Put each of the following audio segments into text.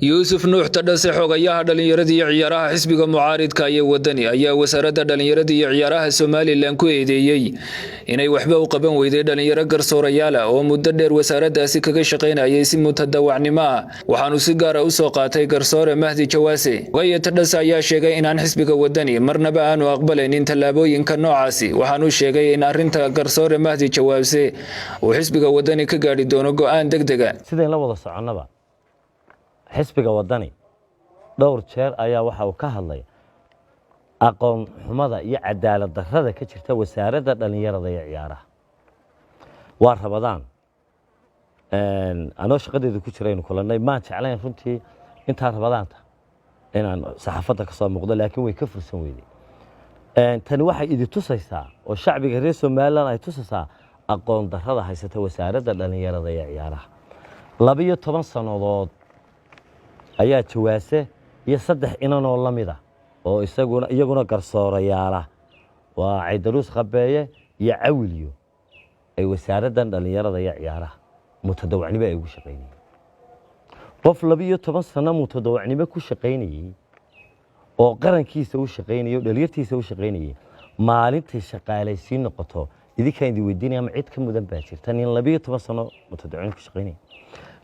yuusuf nuux tadhase xogayaha dhalinyarada iyo ciyaaraha xisbiga mucaaridka iyo wadani ayaa wasaaradda dhalinyarada iyo ciyaaraha Somaliland ku eedeeyay inay waxba u qaban weyday dhalinyaro garsoorayaal ah oo muddo dheer wasaaraddaasi kaga shaqeynayay si mutadawacnimo ah waxaanu si gaar ah u soo qaatay garsoore Mahdi Jawaase xogaya tadhase ayaa sheegay in aan xisbiga wadani marnaba aanu aqbalaynin tallaabooyinka noocaasi waxaanu sheegay in arrinta garsoore Mahdi Jawaase uu xisbiga wadani ka gaari doono go'aan degdeg ah sideen la wada soconaba xisbiga wadani dhowr jeer ayaa waxa uu ka hadlay aqoon xumada iyo cadaalad darrada ka jirta wasaaradda dhalinyarada iyo ciyaaraha waa rabadaan anoo shaqadeedu ku jiraynu kulanay maan jeclayn runtii intaa rabadaanta inaan saxaafadda ka soo muuqdo laakiin way ka fursan weyday tani waxay idin tusaysaa oo shacbiga reer Somaliland ay tusaysaa aqoon darrada haysata wasaaradda dhalinyarada iyo ciyaaraha 12 sanadood ayaa Jawaase iyo 3 inan oo lamid ah oo iyaguna garsoorayaal waa Ciidaruus Qabeeye iyo Cawiliyo ay wasaaraddan dhalinyarada iyo ciyaaraha mutadawacnimo ay ugu shaqeynayeen qof 12 sano mutadawacnimo ku shaqeynayay oo qarankiisa u shaqeynayo dhalinyartiisa u shaqeynayay maalintii shaqaalaysiin noqoto idinka idin weydiinaya ma cid ka mudan baa jirta in 12 sano mutadawacnimo ku shaqeynayay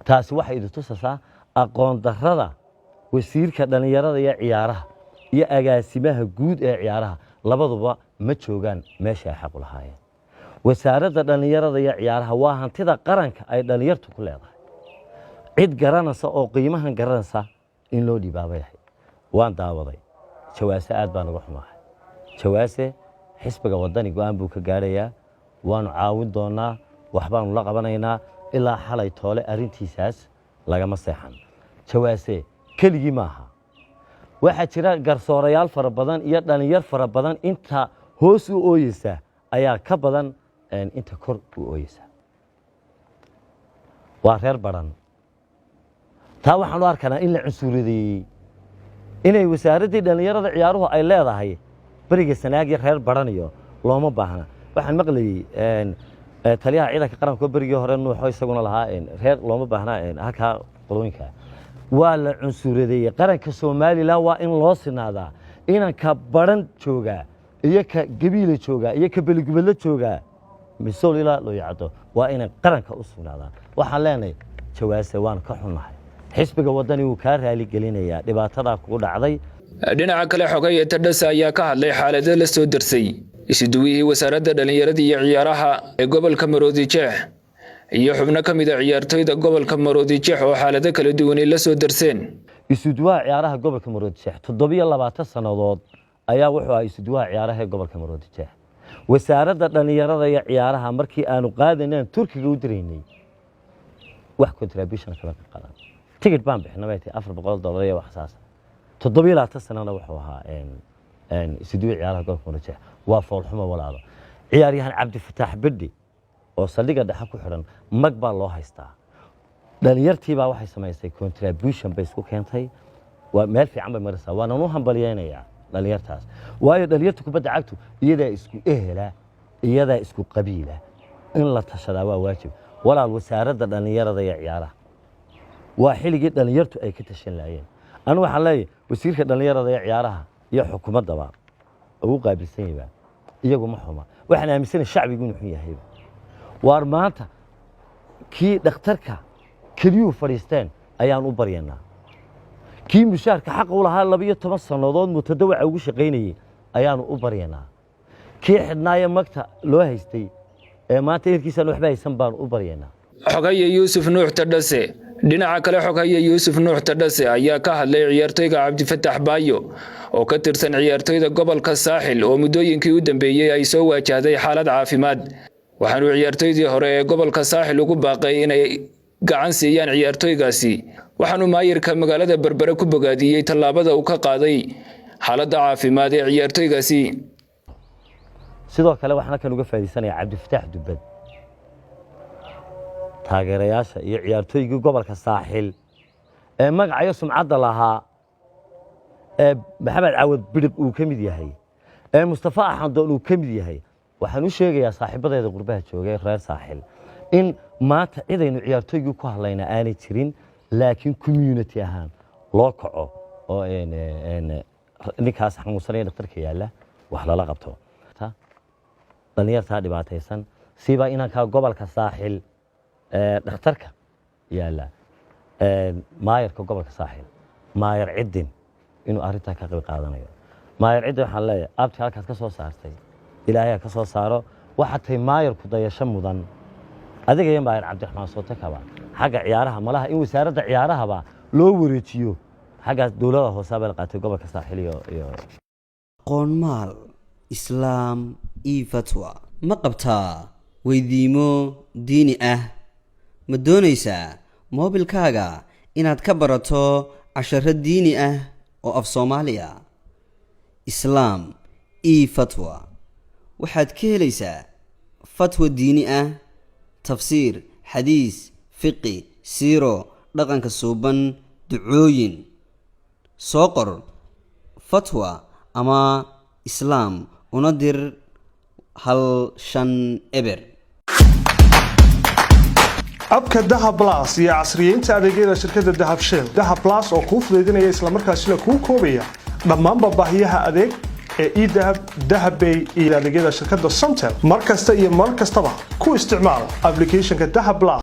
taasi waxay idin tusaysaa aqoon darrada wasiirka dhalinyarada iyo ciyaaraha iyo agaasimaha guud ee ciyaaraha labaduba ma joogaan meesha ay xaq u lahaayeen wasaaradda dhalinyarada iyo ciyaaraha waa hantida qaranka ay dhalinyartu ku leedahay cid garanaysa oo qiimahan garanaysa in loo dhibaabay waan daawaday Jawaase aad baan uga xumahay Jawaase xisbiga wadani go'aan buu ka gaarayaa waanu caawin doonaa waxbaanu la qabanaynaa ilaa xalay toole arintiisaas lagama seexan Jawaase keligii maaha waxa jira garsoorayaal fara badan iyo dhalinyar fara badan inta hoos u ooyeysa ayaa ka badan inta kor u ooyeysa waa reer baran taa waxaan u arkanaa in la cunsuuriyeeyay inay wasaaradda dhalinyarada ciyaaruhu ay leedahay bariga sanaag iyo reer baran iyo looma baahna waxaan maqlayay taliyaha ciidanka qaranka barigii hore nuuxo isaguna lahaa reer looma baahna halka qolooyinka waa la cunsuuriyeeyay qaranka Soomaaliland waa in loo sinaadaa inanka baran jooga iyo ka gabiile jooga iyo ka beligubadla jooga misoolila loo yacdo waa in qaranka u sugnaadaan waxaan leenahay Jawaase waan ka xunahay xisbiga wadani uu ka raali gelinayaa dhibaatada ku dhacday dhinaca kale xogaya tadhase ayaa ka hadlay xaaladda la soo darsay isuduwihii wasaaradda dhalinyarada iyo ciyaaraha ee gobolka Maroodijeex iyo xubno ka mid ah ciyaartoyda gobolka Maroodijeex oo xaalado kala duwan la soo darseen isuduwaha ciyaaraha gobolka Maroodijeex 27 sanadood ayaa wuxuu ahaa isuduwaha ciyaaraha ee gobolka Maroodijeex wasaaradda dhalinyarada iyo ciyaaraha markii aanu qaadanay Turkiga u direynay wax contribution kala qadan ticket baan bixinay $400 iyo wax saas 27 sanana wuxuu ahaa isuduwaha ciyaaraha gobolka Maroodijeex waa foolxumo walaalo ciyaaryahan Cabdi Fataax Biddi oo saldhiga dhexe ku xiran mag baa loo haystaa dhalinyartii baa waxay samaysay contribution bay isku keentay waa meel fiican bay maraysaa waana u hambalyeynaya dhalinyartaas waayo dhalinyartu kubadda cagtu iyada isku ehela iyada isku qabiila in la tashadaa waa waajib walaal wasaaradda dhalinyarada iyo ciyaaraha waa xilligii dhalinyartu ay ka tashan laayeen anu waxaan leeyahay wasiirka dhalinyarada iyo ciyaaraha iyo xukuumadaba ugu qaabilsan yahay iyagu ma xuma waxaan aaminsanahay shacbigu inuu xun yahay waar maanta kii dhakhtarka kaliyu fariisteen ayaan u baryanaa kii mushaarka xaq u lahaa 12 sanadood mutadawac ugu shaqeynayay ayaan u baryanaa kii xidhnaaye magta loo haystay ee maanta irkiisa waxba haysan baan u baryanaa xogaya Yuusuf Nuux Tadhase dhinaca kale xogaya Yuusuf Nuux Tadhase ayaa ka hadlay ciyaartoyga Cabdi Fataax Baayo oo ka tirsan ciyaartoyda gobolka Saaxil oo muddooyinkii u dambeeyay ay soo waajahday xaalad caafimaad waxaanu ciyaartoydii hore ee gobolka Saaxil ugu baaqay inay gacan siiyaan ciyaartoygaasi waxaanu maayirka magaalada Berbera ku bogaadiyay tallaabada uu ka qaaday xaaladda caafimaad ee ciyaartoygaasi sidoo kale waxaan kan uga faa'iideysanayaa Cabdi Fataax Dubad taageerayaasha iyo ciyaartoygii gobolka Saaxil ee magacayo sumcadda lahaa ee Maxamed Caawad Bidib uu ka mid yahay ee Mustafa Axandoon uu ka mid yahay waxaan u sheegayaa saaxiibadeeda qurbaha joogay reer Saaxil in maanta cidaynu ciyaartoygu ku hadlayna aanay jirin laakiin community ahaan loo kaco oo ninkaas xanuunsanaya dhakhtarka yaalla wax lala qabto dhalinyartaa dhibaataysan siibaa inankaa gobolka saaxil dhakhtarka yaalla maayarka gobolka saaxil maayar ciddin inuu arrintaa ka qayb qaadanayo maayar ciddin waxaan leeyahay abti halkaas ka soo saartay ilaahay ka soo saaro waxa tay maayarku dayasho mudan adiga iyo maayar cabdiraxmaan sootakaba xagga ciyaaraha malaha in wasaaradda ciyaarahaba loo wareejiyo xaggaas dowladda hoose baa la qaatay gobolka saaxil iyo qoonmaal islaam iyo fatwa ma qabtaa weydiimo diini ah ma doonaysaa moobilkaaga inaad ka barato casharo diini ah oo af Soomaaliya islaam iyo fatwa waxaad ka helaysaa fatwa diini ah tafsiir xadiis fiqi siiro dhaqanka suuban ducooyin soo qor fatwa ama islaam una dir hal shan eber abka Dahab Plus iyo casriyeynta adeegyada shirkadda Dahab Shell Dahab Plus oo kuu fududeynaya isla markaasina kuu koobaya dhammaan baahiyaha adeeg ee eDahab Dahabbay iyo adeegyada shirkadda Somtel markasta iyo mar kastaba ku isticmaal applicationka Dahab Plus